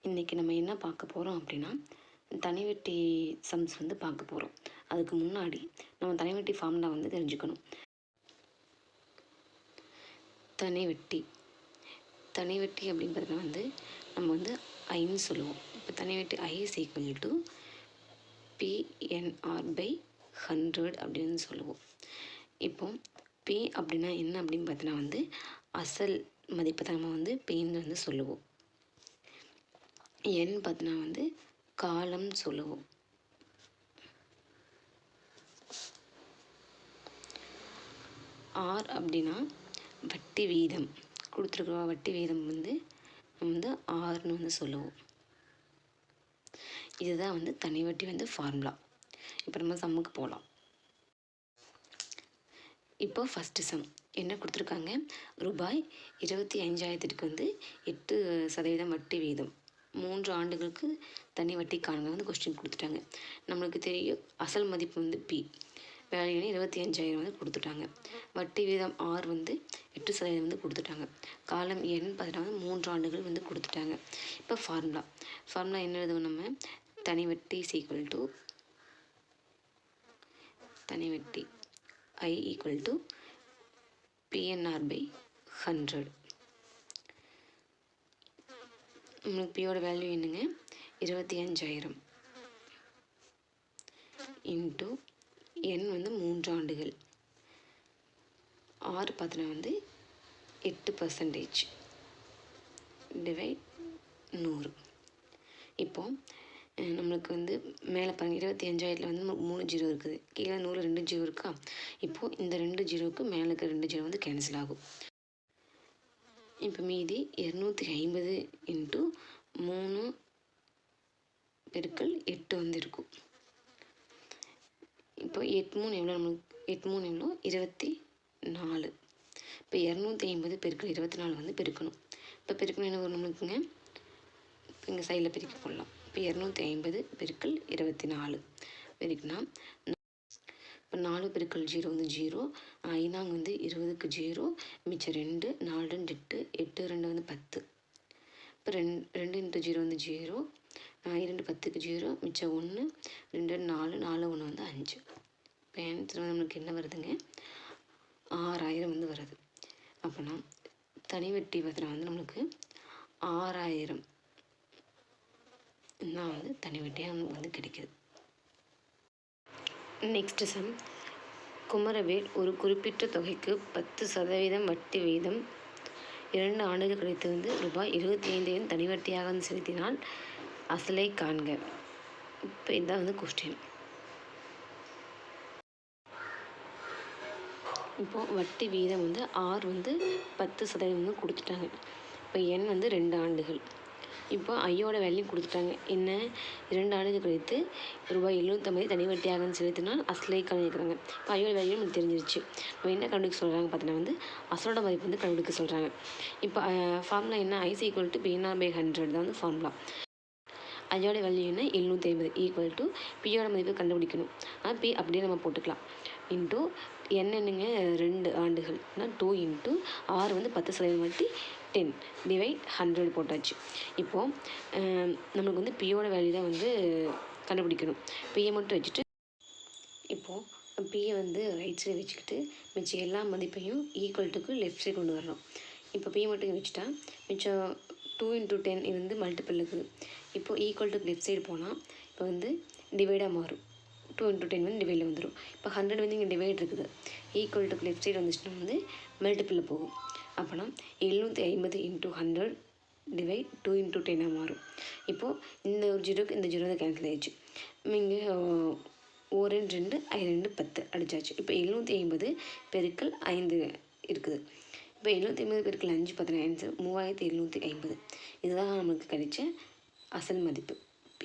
இன்றைக்கி நம்ம என்ன பார்க்க போகிறோம் அப்படின்னா, தனிவெட்டி சம்ஸ் வந்து பார்க்க போகிறோம். அதுக்கு முன்னாடி நம்ம தனிவெட்டி ஃபார்முலா வந்து தெரிஞ்சுக்கணும். தனிவெட்டி அப்படின்னு பார்த்தீங்கன்னா வந்து நம்ம வந்து ஐன்னு சொல்லுவோம். இப்போ தனிவெட்டி I is equal to PNR/100 அப்படின்னு சொல்லுவோம். இப்போ P அப்படின்னா என்ன அப்படின்னு பார்த்தீங்கன்னா வந்து அசல் மதிப்பை தான் நம்ம வந்து Pன்னு வந்து சொல்லுவோம். N பார்த்தீங்கன்னா வந்து காலம் சொல்லுவோம். R அப்படின்னா வட்டி வீதம், கொடுத்துருக்குற வட்டி வீதம் வந்து நம்ம வந்து Rன்னு வந்து சொல்லுவோம். இதுதான் வந்து தனி வட்டி வந்து ஃபார்முலா. இப்போ நம்ம சம்முக்கு போகலாம். இப்போ ஃபஸ்ட்டு சம் என்ன கொடுத்துருக்காங்க, ரூபாய் 25,000க்கு வந்து 8% வட்டி வீதம் 3 ஆண்டுகளுக்கு தனி வட்டி காணுங்க வந்து கொஸ்டின் கொடுத்துட்டாங்க. நம்மளுக்கு தெரியும் அசல் மதிப்பு வந்து P, வேல்யூ 25,000 வந்து கொடுத்துட்டாங்க. வட்டி வீதம் R வந்து 8% வந்து கொடுத்துட்டாங்க. காலம் N பார்த்தீங்கன்னா வந்து 3 ஆண்டுகள் வந்து கொடுத்துட்டாங்க. இப்போ ஃபார்முலா என்ன எழுதுவோம், நம்ம தனி வட்டி ஈக்குவல் டு தனி வட்டி I ஈக்குவல் டு PNR/100. நம்மளுக்கு பியோட வேல்யூ என்னங்க, 25,000 இன்ட்டு N வந்து 3 ஆண்டுகள், R பார்த்தீங்கன்னா வந்து 8% டிவைட் 100. இப்போ நம்மளுக்கு வந்து மேலே பாருங்கள் 25,000 வந்து 3 ஜீரோ இருக்குது, கீழே 100 2 ஜீரோ இருக்கா. இப்போது இந்த 2 ஜீரோவுக்கு மேலே இருக்க 2 ஜீரோ வந்து கேன்சல் ஆகும். இப்போ மீதி 250 இன்ட்டு 3 பெருக்கல் 8 வந்து இருக்கும். இப்போ 8 எவ்வளோ, நம்மளுக்கு 8 எவ்வளோ 24. இப்போ 250 பெருக்கல் 24 வந்து பெருக்கணும். இப்போ பெருக்கணும் என்ன வரும் நம்மளுக்குங்க, இப்போ இங்கே சைடில் பெருக்கி போடலாம். இப்போ 250 பெருக்கல் 24 பெருக்கினா இப்போ 4 பெருக்கல் 0 வந்து 0, 5 வந்து 20க்கு 0, மிச்சம் 2, 4 2 8, 8 2 வந்து 10. இப்போ 2 இன்ட்டு 0 வந்து 0, 2 10க்கு 0, மிச்சம் 1, 2 4, 4 1 வந்து 5. இப்போ ஆன்சர் நம்மளுக்கு என்ன வருதுங்க, 6,000 வந்து வருது. அப்போனா தனி வட்டி பார்த்தீங்கன்னா வந்து நம்மளுக்கு 6,000 தான் வந்து தனி வட்டியாக வந்து கிடைக்கிது. நெக்ஸ்ட் சம், குமரவேல் ஒரு குறிப்பிட்ட தொகைக்கு 10% வட்டி வீதம் 2 ஆண்டுகள் கழித்து வந்து ரூபாய் 25,000 தனி வட்டியாக வந்து செலுத்தினால் அசலை காண்க. இப்போ இதுதான் வந்து கொஸ்டின். இப்போது வட்டி வீதம் வந்து R வந்து 10% வந்து கொடுத்துட்டாங்க. இப்போ N வந்து 2 ஆண்டுகள். இப்போ ஐயோட வேல்யூ கொடுத்துட்டாங்க, என்ன 2 ஆண்டுகள் கழித்து ரூபாய் 750 தனி வட்டியாக செலுத்தினால் அசலை கணிக்கிறாங்க. இப்போ ஐயோட வேல்யூ நமக்கு தெரிஞ்சிருச்சு. இப்போ என்ன கண்டுபிடிக்க சொல்கிறாங்க பார்த்தீங்கன்னா வந்து அசலோட மதிப்பு வந்து கண்டுபிடிக்க சொல்கிறாங்க. இப்போ ஃபார்முலா என்ன, I is equal to PNR/100 தான் வந்து ஃபார்முலா. ஐயோட வேல்யூ என்ன 750 ஈக்குவல் டு பியோட மதிப்பு கண்டுபிடிக்கணும். ஆனால் P அப்படியே நம்ம போட்டுக்கலாம். இன்ட்டு என்னென்னுங்க 2 ஆண்டுகள் 2 இன்ட்டு R வந்து 10% வட்டி 10 டிவைட் 100 போட்டாச்சு. இப்போது நம்மளுக்கு வந்து பியோட வேல்யூ தான் வந்து கண்டுபிடிக்கணும். பியை மட்டும் வச்சுட்டு இப்போது பியை வந்து ரைட் சைடு வச்சுக்கிட்டு மிச்சம் எல்லா மதிப்பையும் ஈக்குவல் டுக்கு லெஃப்ட் சைடு கொண்டு வரணும். இப்போ பியை மட்டும் வச்சுட்டா மிச்சம் 2 இன்ட்டு 10 இது வந்து மல்டிபிள் இருக்குது. இப்போது ஈக்குவல் டுக்கு லெஃப்ட் சைடு போனால் இப்போ வந்து டிவைடாக மாறும். 2 இன்ட்டு 10 வந்து டிவைடில் வந்துடும். இப்போ 100 வந்து இங்கே டிவைட் இருக்குது, ஈக்குவல் டுக்கு லெஃப்ட் சைடு வந்துச்சுன்னா வந்து மல்டிப்பிளில் போகும். அப்போனா 750 இன்ட்டு 100 டிவைட் 2 இன்ட்டு 10 மாறும். இப்போது இந்த ஒரு ஜீரோக்கு இந்த ஜீரோ தான் கேன்சல் ஆகிடுச்சு. இங்கே 1 2 2 10 அடித்தாச்சு. இப்போ 750 பெருக்கல் 5 இருக்குது. இப்போ 750 பெருக்கல் 5 பார்த்தீங்கன்னா ஆன்சர் 3750. இதுதான் நமக்கு கிடைச்ச அசல் மதிப்பு P.